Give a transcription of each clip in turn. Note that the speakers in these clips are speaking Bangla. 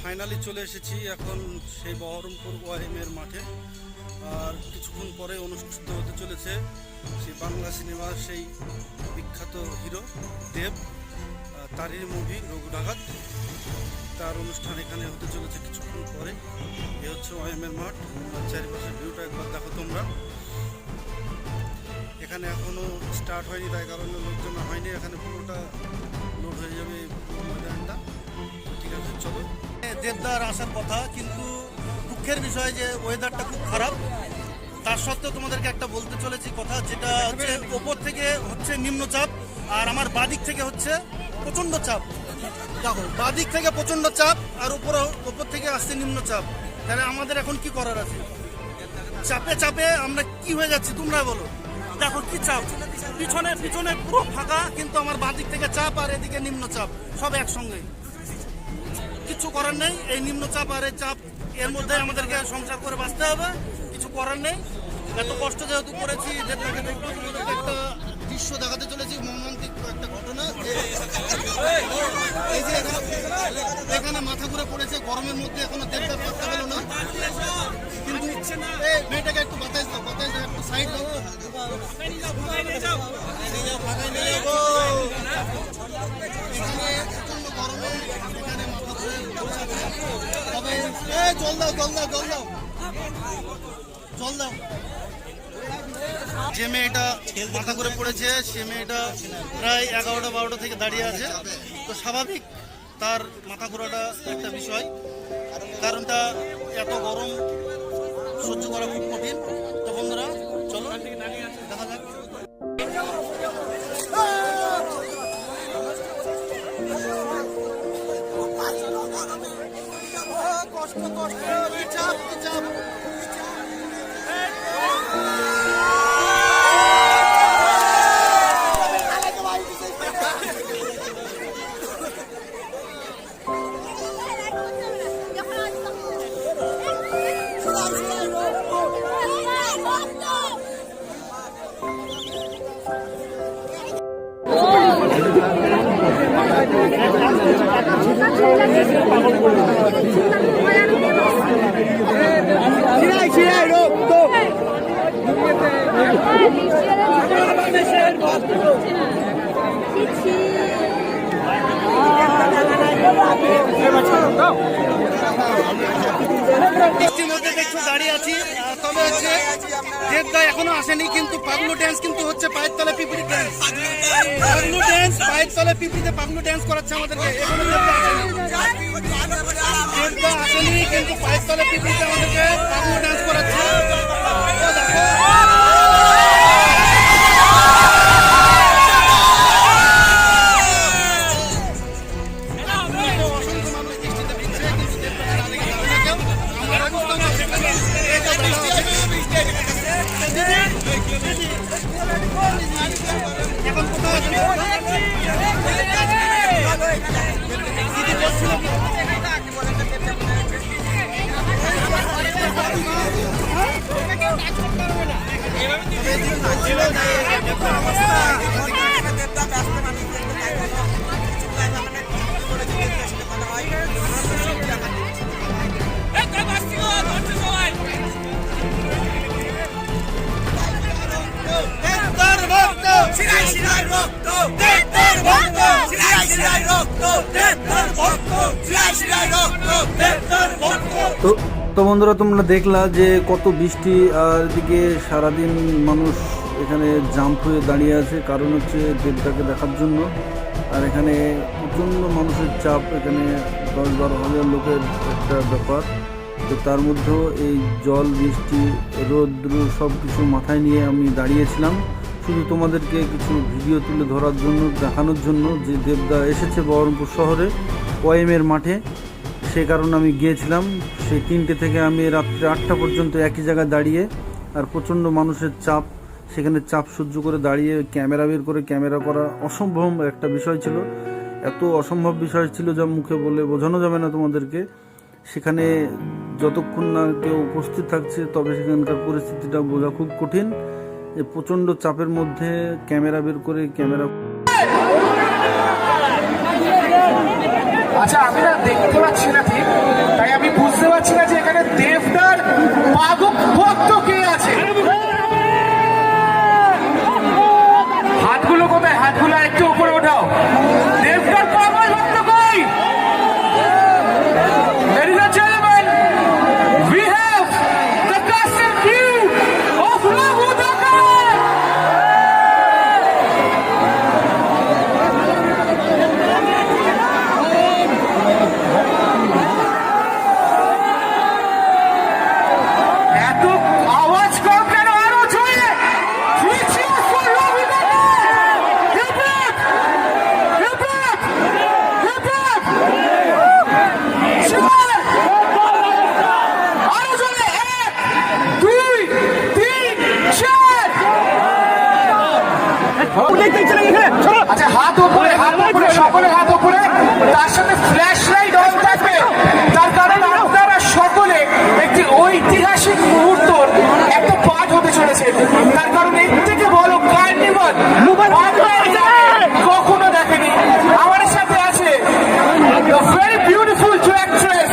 ফাইনালি চলে এসেছি এখন সেই বহরমপুর ওয়াইএমের মাঠে। আর কিছুক্ষণ পরে অনুষ্ঠিত হতে চলেছে সেই বাংলা সিনেমার সেই বিখ্যাত হিরো দেব, তারই মুভি রঘু ডাকাত, তার অনুষ্ঠান এখানে হতে চলেছে কিছুক্ষণ পরে। এ হচ্ছে ওয়াইএমের মাঠ, চারিপাশের ভিউটা একবার দেখো তোমরা। এখানে এখনও স্টার্ট হয়নি, তাই কারণে লোকজন হয়নি, এখানে পুরোটা লোড হয়ে যাবে এই ময়দানটা। ঠিক আছে, চলো। দেবদার আসার কথা, কিন্তু দুঃখের বিষয় যে ওয়েদারটা খুব খারাপ। তার সত্ত্বেও তোমাদেরকে একটা বলতে চলেছি কথা, যেটা হচ্ছে ওপর থেকে হচ্ছে নিম্নচাপ আর আমার বাদিক থেকে হচ্ছে প্রচণ্ড চাপ। দেখো, বাদিক থেকে প্রচণ্ড চাপ আর ওপর থেকে আসছে নিম্নচাপ। তাহলে আমাদের এখন কি করার আছে? চাপে চাপে আমরা কি হয়ে যাচ্ছি তোমরা বলো। দেখো কি চাপ, পিছনে পিছনে পুরো ফাঁকা, কিন্তু আমার বাদিক থেকে চাপ আর এদিকে নিম্নচাপ, সব একসঙ্গে। কিছু করার নেই, এই নিম্নচাপ আর এই চাপ এর মধ্যে আমাদেরকে সংসার করে বাঁচতে হবে, কিছু করার নেই। এত কষ্ট যেহেতু করেছি, একটা দৃশ্য দেখাতে চলেছি, মর্মান্তিক একটা ঘটনা। এই যে এখানে মাথা ঘুরে পড়েছে গরমের মধ্যে, এখনো দেবটা পাত্তা পেল না। কিন্তু মেয়েটাকে একটু বাতাস দাও, একটু সাইড দাও। যে মেয়েটা মাথা করে পড়েছে সে মেয়েটা প্রায় 11টা-12টা থেকে দাঁড়িয়ে আছে। তো স্বাভাবিক তার মাথা ঘোরাটা একটা বিষয়, কারণটা এত গরম সহ্য করা খুব কঠিন। তো বন্ধুরা চলো দেখা যাক। কষ্ট কষ্ট চাপ চাপ দেখছো দাঁড়িয়ে আছি, তবে হচ্ছে দেবদা এখনো আসেনি, কিন্তু পাগলু ড্যান্স কিন্তু হচ্ছে পায়ের তলে পিপিলি ড্যান্স। পাগলু ড্যান্স পায়ের তলে পিপিতে পাগলু ড্যান্স করাচ্ছে আমাদেরকে। এখনো দেবদা আসেনি, কিন্তু পায়ের তলে পিপিতে আমাদেরকে পাগলু ড্যান্স করাচ্ছে। তো বন্ধুরা তোমরা দেখলা যে কত বৃষ্টি, আর এদিকে সারাদিন মানুষ এখানে জাম্প হয়ে দাঁড়িয়ে আছে, কারণ হচ্ছে দেবটাকে দেখার জন্য। আর এখানে প্রচণ্ড মানুষের চাপ, এখানে 10-12 হাজার লোকের একটা ব্যাপার। তো তার মধ্যেও এই জল, বৃষ্টি, রৌদ্র সব কিছু মাথায় নিয়ে আমি দাঁড়িয়েছিলাম শুধু তোমাদেরকে কিছু ভিডিও তুলে ধরার জন্য, দেখানোর জন্য যে দেবদা এসেছে বহরমপুর শহরে ওয়াইএমের মাঠে। সে কারণে আমি গিয়েছিলাম। সেই 3টে থেকে আমি রাত্রে 8টা পর্যন্ত একই জায়গায় দাঁড়িয়ে, আর প্রচণ্ড মানুষের চাপ, সেখানে চাপ সহ্য করে দাঁড়িয়ে ক্যামেরা বের করে ক্যামেরা করা অসম্ভব একটা বিষয় ছিল। এত অসম্ভব বিষয় ছিল যা মুখে বলে বোঝানো যাবে না তোমাদেরকে। সেখানে যতক্ষণ না কেউ উপস্থিত থাকছে তবে সেখানকার পরিস্থিতিটা বোঝা খুব কঠিন। এই প্রচণ্ড চাপের মধ্যে ক্যামেরা বের করে ক্যামেরা। আচ্ছা, আমি না দেখতে পাচ্ছি না ঠিক। তাই আমি বুঝতে পারছি না যে এখানে দেবদার পাগল ভক্ত কে আছে। হাতগুলো কোথায়? হাতগুলো একটু উপরে ওঠাও। দেবদার পাগল ভক্ত কই? Ladies and gentlemen, we have the castle view of Raghu Dakat. এত আওয়াজ কম কেন? আরো জোরে! Three cheers for Raghu Dakat! Hip hip! Hip hip! Hip hip! Cheer! আরো জোরে! 1, 2, 3, 4! আচ্ছা, হাত উপরে, সকলে হাত উপরে। তার সাথে ফ্ল্যাশ লাইট অন থাকবে, তার কারণ আপনারা সকলে একটি ঐতিহাসিক মুহূর্তর একটা পাঠ হতে চলেছে। তার কারণ এর থেকে বড় কার্নিভাল কখনো দেখেনি। আমার সাথে আছে very beautiful actress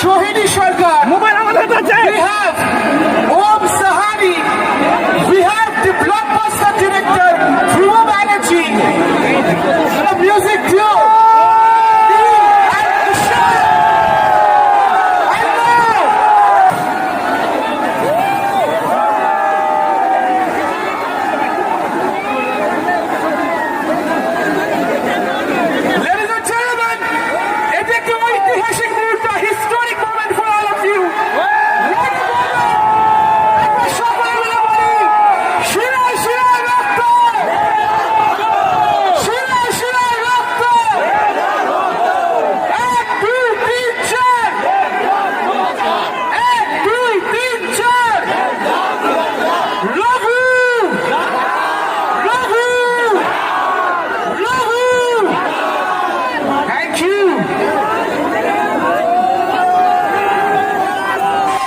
Sohini Sarkar. We have Om Sahani. We have the blockbuster director Dhruva Banerjee. The music duo and Ishan. And now, ladies and gentlemen, এটা একটি ঐতিহাসিক মুহূর্ত, historic moment for all of you. What a moment! আমরা সকলে মিলে বলি, শিরায় শিরায় রক্ত! শিরায় শিরায় রক্ত! 1, 2, 3, 4! 1, 2, 3, 4! Raghu! Raghu! Raghu! Thank you!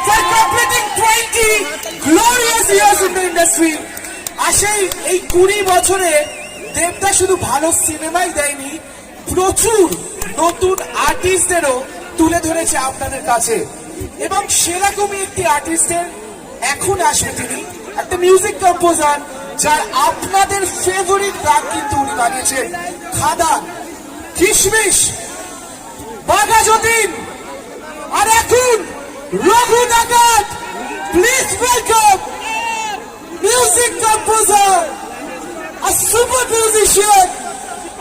For completing 20 glorious years in the industry, আসেই এই 20 বছরে দেবদা শুধু ভালো সিনেমাই দেয়নি, প্রচুর নতুন আর্টিস্টদেরও তুলে ধরেছে আপনাদের কাছে। এবং সেরকমই একটি আর্টিস্টের এখন আসবে তিনি, একটা মিউজিক কম্পোজার যার আপনাদের ফেভারিট গান কিন্তু উনি বানিয়েছেন। খাদান, কিশমিশ, বাঘা যতীন, আর এখন রঘু ডাকাত। Please welcome music composer, a super musician,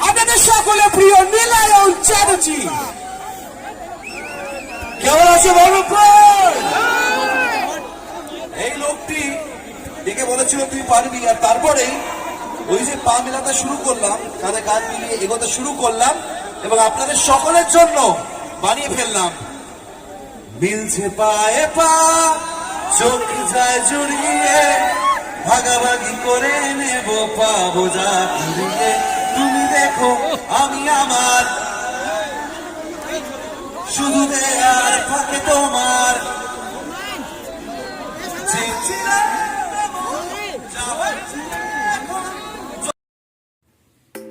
আপনাদের সকলে প্রিয় নীলায়ন চ্যাটার্জি। কেমন আছে বলুন? এই লোকটি ডেকে বলেছিল তুই পারবি, আর তারপরেই ওই যে পা মেলাতে শুরু করলাম, কাঁধে কাঁধ মিলিয়ে এগোতে শুরু করলাম এবং আপনাদের সকলের জন্য বানিয়ে ফেললাম। মিলছে পায়ে পা, চোখ যায় জড়িয়ে, ভাগাভাগি করে নেব, পাবো যা ফিরিয়ে। তুমি দেখো আমি আমার, শুধু দেয়ার ফাঁকে তোমার।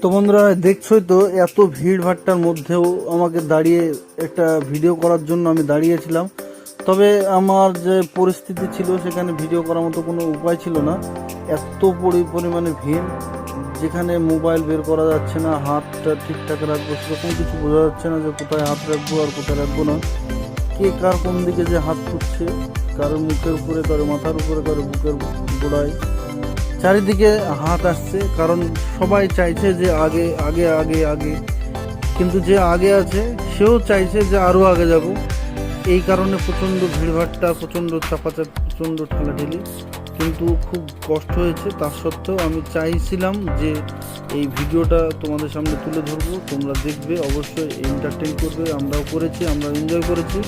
তো বন্ধুরা দেখছোই তো, এত ভিড় ভাট্টার মধ্যেও আমাকে দাঁড়িয়ে একটা ভিডিও করার জন্য আমি দাঁড়িয়েছিলাম। তবে আমার যে পরিস্থিতি ছিল সেখানে ভিডিও করার মতো কোনো উপায় ছিল না। এত পরিমাণে ভিড়, যেখানে মোবাইল বের করা যাচ্ছে না, হাতটা ঠিকঠাক রাখবো সেরকম কিছু বোঝা যাচ্ছে না, যে কোথায় হাত রাখবো আর কোথায় রাখবো না। কে কার কোন দিকে যে হাত তুলছে, কারো মুখের উপরে, কারো মাথার উপরে, কারো বুকের গোড়ায়, চারিদিকে হাত আসছে। কারণ সবাই চাইছে যে আগে আগে আগে আগে, কিন্তু যে আগে আছে সেও চাইছে যে আরও আগে যাব। এই কারণে প্রচণ্ড ভিড়ভাট্টা, প্রচণ্ড চাপাচাপি, প্রচণ্ড ঠেলাঠেলি, কিন্তু খুব কষ্ট হয়েছে। তার সত্ত্বেও আমি চাইছিলাম যে এই ভিডিওটা তোমাদের সামনে তুলে ধরবো, তোমরা দেখবে, অবশ্যই এন্টারটেইন করবে। আমরাও করেছি, আমরা এনজয় করেছি।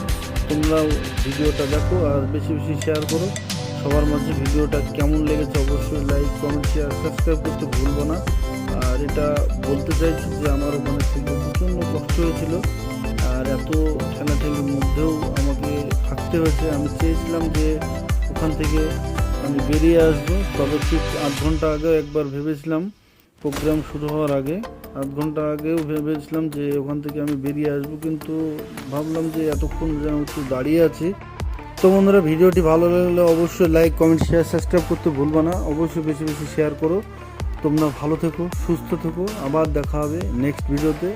তোমরাও ভিডিওটা দেখো আর বেশি বেশি শেয়ার করো সবার মাঝে। ভিডিওটা কেমন লেগেছে অবশ্যই লাইক, কমেন্ট, শেয়ার, সাবস্ক্রাইব করতে ভুলবো না। আর এটা বলতে চাইছি যে আমার ওখানে থেকে প্রচণ্ড কষ্ট হয়েছিল, আর এত ঠেলাঠেলির মধ্যেও আমাকে থাকতে হয়েছে। আমি চেয়েছিলাম যে ওখান থেকে আমি বেরিয়ে আসবো, তবে ঠিক 8 ঘন্টা আগে একবার ভেবেছিলাম প্রোগ্রাম শুরু হওয়ার আগে, আধ ঘন্টা আগেও ভেবেছিলাম যে ওখান থেকে আমি বেরিয়ে আসবো, কিন্তু ভাবলাম যে এতক্ষণ যেন একটু দাঁড়িয়ে আছি। তো বন্ধুরা, ভিডিওটি ভালো লাগলে অবশ্যই লাইক, কমেন্ট, শেয়ার, সাবস্ক্রাইব করতে ভুলবা না। অবশ্যই বেশি বেশি শেয়ার করো। তোমরা ভালো থেকো, সুস্থ থেকো। আবার দেখা হবে নেক্সট ভিডিওতে।